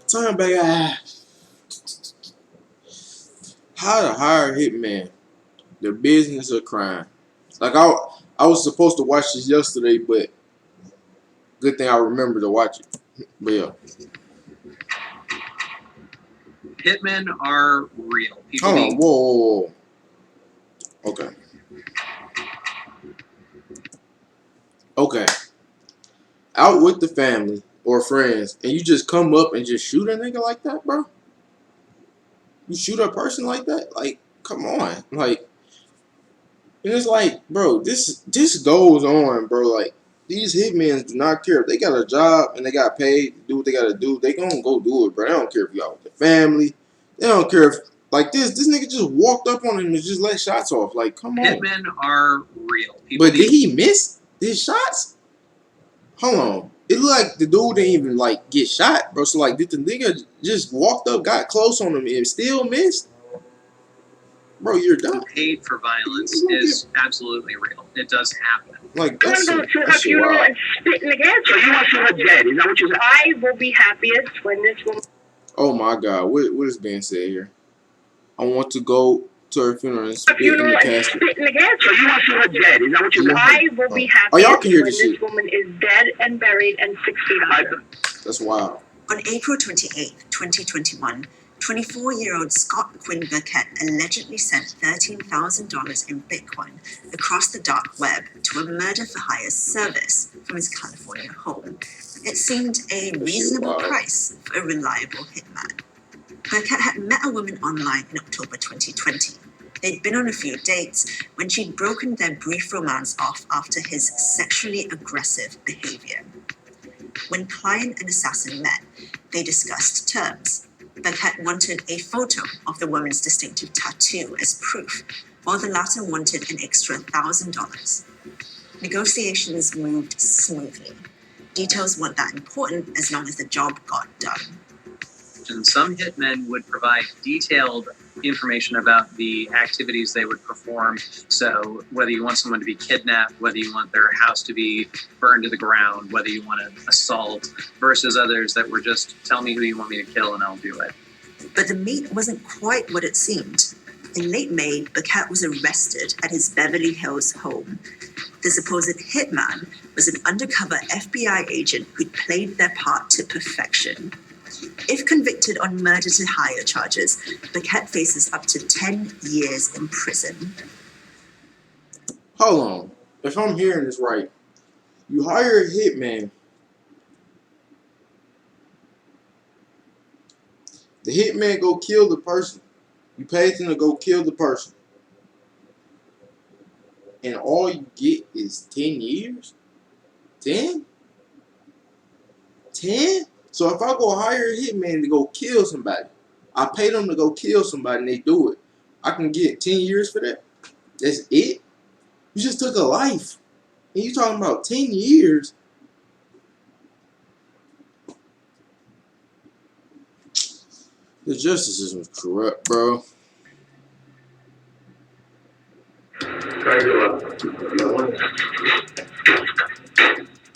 Turn back. How to hire a hitman? The business of crime. Like I was supposed to watch this yesterday, but good thing I remember to watch it. But yeah. Hitmen are real. People Hold on. Whoa. Okay. Okay. Out with the family or friends, and you just come up and just shoot a nigga like that, bro? You shoot a person like that? Like, come on. Like, and it's like, bro, this goes on, bro. Like, these hitmen do not care. If they got a job and they got paid to do what they gotta do, they gonna go do it, bro. They don't care if you out with the family. They don't care if like this nigga just walked up on him and just let shots off. Like, come on. Hitmen are real. People But did he miss his shots? Hold on. It looked like the dude didn't even like get shot, bro. So like, did the nigga just walked up, got close on him, and still missed? Bro, you're done. Paid for violence is absolutely real. It does happen. Like, I'm gonna go to her funeral and spit in the gas. So you want to see her dead? Is that what you're saying? I will be happiest when this woman. Oh my God, what is being said here? I want to go to her funeral and spit in the casket. Spit in the gas. So you want to see her dead? Is that what you're saying? I will be happiest when this woman is dead and buried and 6 feet under. That's wild. On April 28, 2021, 24-year-old Scott Quinn Burkett allegedly sent $13,000 in Bitcoin across the dark web to a murder-for-hire service from his California home. It seemed a reasonable price for a reliable hitman. Burkett had met a woman online in October 2020. They'd been on a few dates when she'd broken their brief romance off after his sexually aggressive behavior. When client and assassin met, they discussed terms. Burkett wanted a photo of the woman's distinctive tattoo as proof, while the latter wanted an extra $1,000. Negotiations moved smoothly. Details weren't that important as long as the job got done. And some hitmen would provide detailed information about the activities they would perform. So whether you want someone to be kidnapped, whether you want their house to be burned to the ground, whether you want to assault, versus others that were just, tell me who you want me to kill and I'll do it. But the meat wasn't quite what it seemed. In late May, Burkett was arrested at his Beverly Hills home. The supposed hitman was an undercover FBI agent who'd played their part to perfection. If convicted on murder-to-hire charges, Burkett faces up to 10 years in prison. Hold on. If I'm hearing this right, you hire a hitman. The hitman go kill the person. You pay them to go kill the person. And all you get is 10 years? 10? 10? So if I go hire a hitman to go kill somebody, I pay them to go kill somebody and they do it, I can get 10 years for that? That's it? You just took a life. And you talking about 10 years? The justice system is corrupt, bro.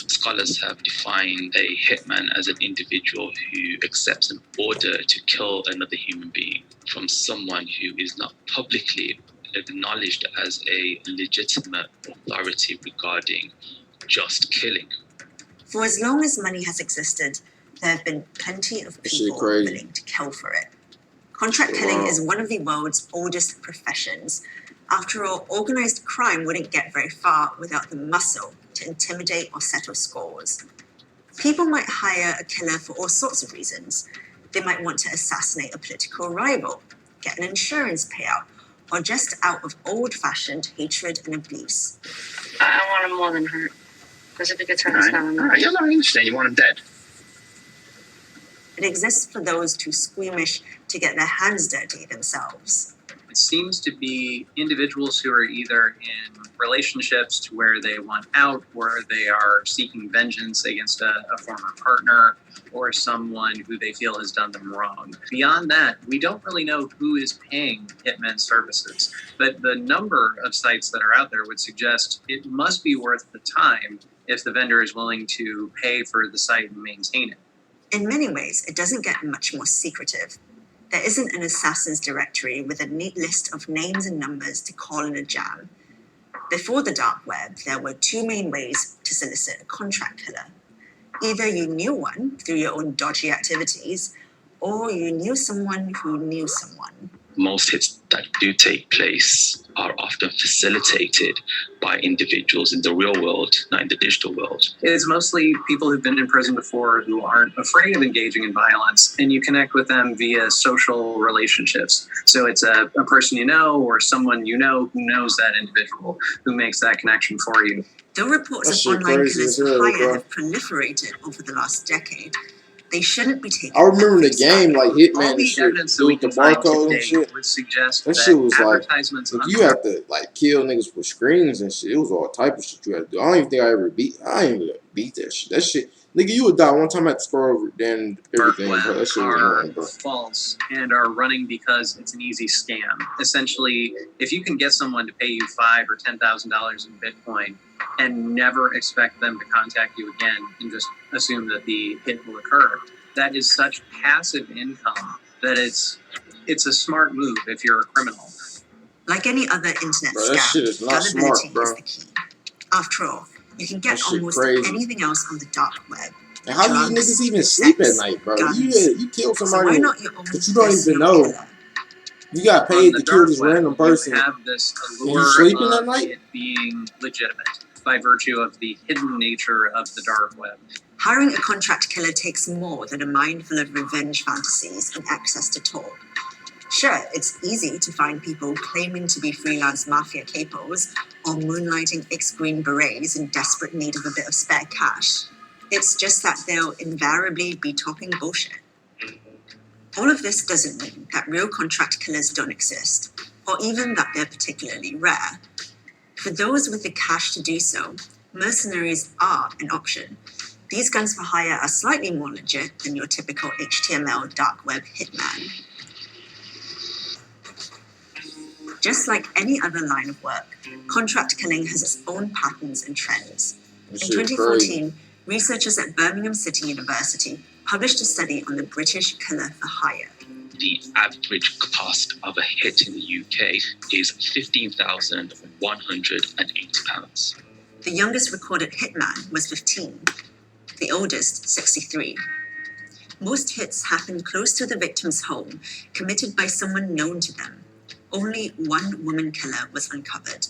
Scholars have defined a hitman as an individual who accepts an order to kill another human being from someone who is not publicly acknowledged as a legitimate authority regarding just killing. For as long as money has existed, there have been plenty of people willing to kill for it. Contract killing is one of the world's oldest professions. After all, organized crime wouldn't get very far without the muscle to intimidate or settle scores. People might hire a killer for all sorts of reasons. They might want to assassinate a political rival, get an insurance payout, or just out of old-fashioned hatred and abuse. I want him more than hurt. Because if it gets hurt, it's not enough. All right, I understand. You want him dead. It exists for those too squeamish to get their hands dirty themselves. It seems to be individuals who are either in relationships to where they want out, or they are seeking vengeance against a former partner or someone who they feel has done them wrong. Beyond that, we don't really know who is paying hitmen services, but the number of sites that are out there would suggest it must be worth the time if the vendor is willing to pay for the site and maintain it. In many ways, it doesn't get much more secretive. There isn't an assassin's directory with a neat list of names and numbers to call in a jam. Before the dark web, there were two main ways to solicit a contract killer. Either you knew one through your own dodgy activities, or you knew someone who knew someone. Most hits that do take place are often facilitated by individuals in the real world, not in the digital world. It's mostly people who've been in prison before who aren't afraid of engaging in violence, and you connect with them via social relationships. So it's a person you know or someone you know who knows that individual who makes that connection for you. Though reports That of shit online crazy killers as hell, for hire bro. have proliferated over the last decade, they shouldn't be taken. I remember the game like All Hitman and the shit, evidence that do we with the can find barcode to and date shit. would suggest That that shit was like, advertisements if on you have to like kill niggas with screens and shit, it was all type of shit you had to do. I don't even think I ever beat. I ain't even beat that shit. That shit, nigga, you would die one time at the scroll over, then everything, dark bro. web That shit was are annoying, bro. false and are running because it's an easy scam. Essentially, if you can get someone to pay you $5,000 or $10,000 in Bitcoin and never expect them to contact you again and just assume that the hit will occur, that is such passive income that it's a smart move if you're a criminal. Like any other internet Bro, that shit scam, is not gullibility smart, bro. is the key. After all, you can get That shit almost crazy. anything else on the dark web. And how do you Drugs, niggas even sleep at sex, night, bro? guns. You kill So why somebody not your own that you don't even personal know. killer? You got On paid the to kill dark this web, random person. you have this And you allure sleeping of at night? it being legitimate by virtue of the hidden nature of the dark web. Hiring a contract killer takes more than a mind full of revenge fantasies and access to talk. Sure, it's easy to find people claiming to be freelance mafia capos or moonlighting ex-Green Berets in desperate need of a bit of spare cash. It's just that they'll invariably be talking bullshit. All of this doesn't mean that real contract killers don't exist, or even that they're particularly rare. For those with the cash to do so, mercenaries are an option. These guns for hire are slightly more legit than your typical HTML dark web hitman. Just like any other line of work, contract killing has its own patterns and trends. That In shit 2014, crazy. researchers at Birmingham City University published a study on the British killer for hire. The average cost of a hit in the UK is £15,180. The youngest recorded hitman was 15, the oldest 63. Most hits happened close to the victim's home, committed by someone known to them. Only one woman killer was uncovered.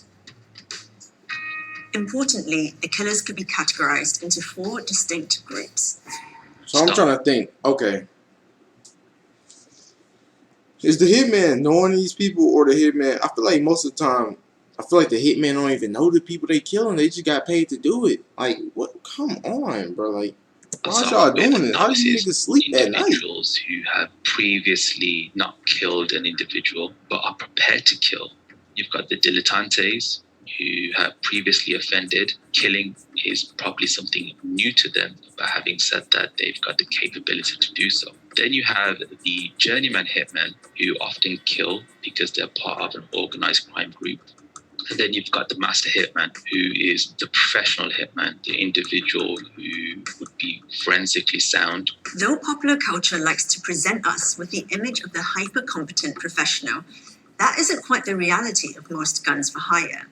Importantly, the killers could be categorized into 4 distinct groups. So I'm trying to think, okay. Is the hitman knowing these people or the hitman? I feel like most of the time, I feel like the hitman don't even know the people they killing. They just got paid to do it. Like, what? Come on, bro. Like, why y'all doing it? How do you niggas sleep at night? Individuals who have previously not killed an individual but are prepared to kill. You've got the dilettantes who have previously offended. Killing is probably something new to them, but having said that, they've got the capability to do so. Then you have the journeyman hitmen who often kill because they're part of an organized crime group. And then you've got the master hitman, who is the professional hitman, the individual who would be forensically sound. Though popular culture likes to present us with the image of the hyper-competent professional, that isn't quite the reality of most guns for hire.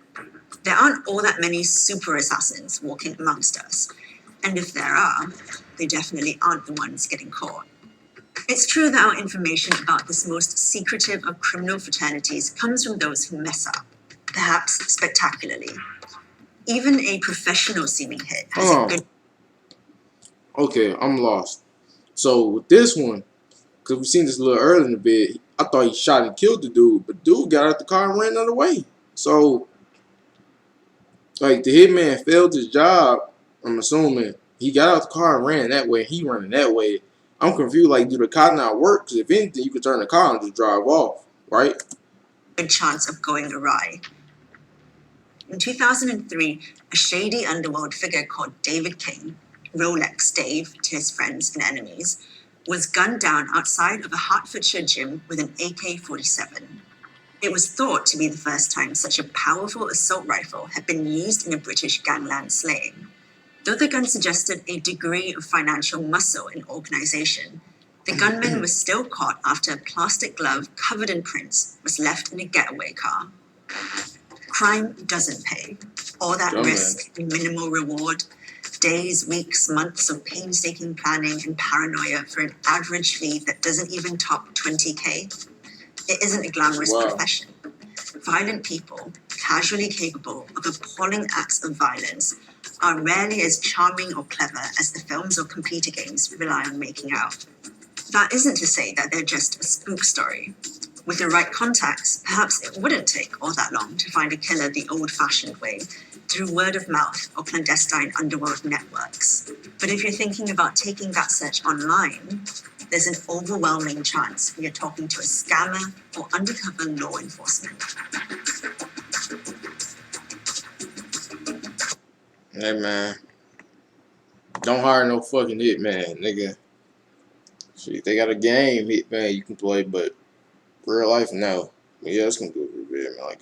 There aren't all that many super assassins walking amongst us. And if there are, they definitely aren't the ones getting caught. It's true that our information about this most secretive of criminal fraternities comes from those who mess up, perhaps spectacularly. Even a professional-seeming hit has a good... Okay, I'm lost. So with this one, because we seen this a little earlier in the vid, I thought he shot and killed the dude, but dude got out the car and ran another way. So, like, the hitman failed his job, I'm assuming. He got out the car and ran that way, he running that way. I'm confused, like, do the car not work? Because if anything, you could turn the car and just drive off, right? Good chance of going awry. In 2003, a shady underworld figure called David King, Rolex Dave to his friends and enemies, was gunned down outside of a Hertfordshire gym with an AK-47. It was thought to be the first time such a powerful assault rifle had been used in a British gangland slaying. Though the gun suggested a degree of financial muscle and organization, the gunman was still caught after a plastic glove covered in prints was left in a getaway car. Crime doesn't pay. All that risk and minimal reward, days, weeks, months of painstaking planning and paranoia for an average fee that doesn't even top 20K. It isn't a glamorous profession. Violent people, casually capable of appalling acts of violence, are rarely as charming or clever as the films or computer games rely on making out. That isn't to say that they're just a spook story. With the right contacts, perhaps it wouldn't take all that long to find a killer the old-fashioned way, through word of mouth or clandestine underworld networks. But if you're thinking about taking that search online, there's an overwhelming chance you're talking to a scammer or undercover law enforcement. Hey man, don't hire no fucking hitman, nigga. Shit, they got a game, hitman, you can play, but real life, no. But yeah, it's gonna do it. Man, like,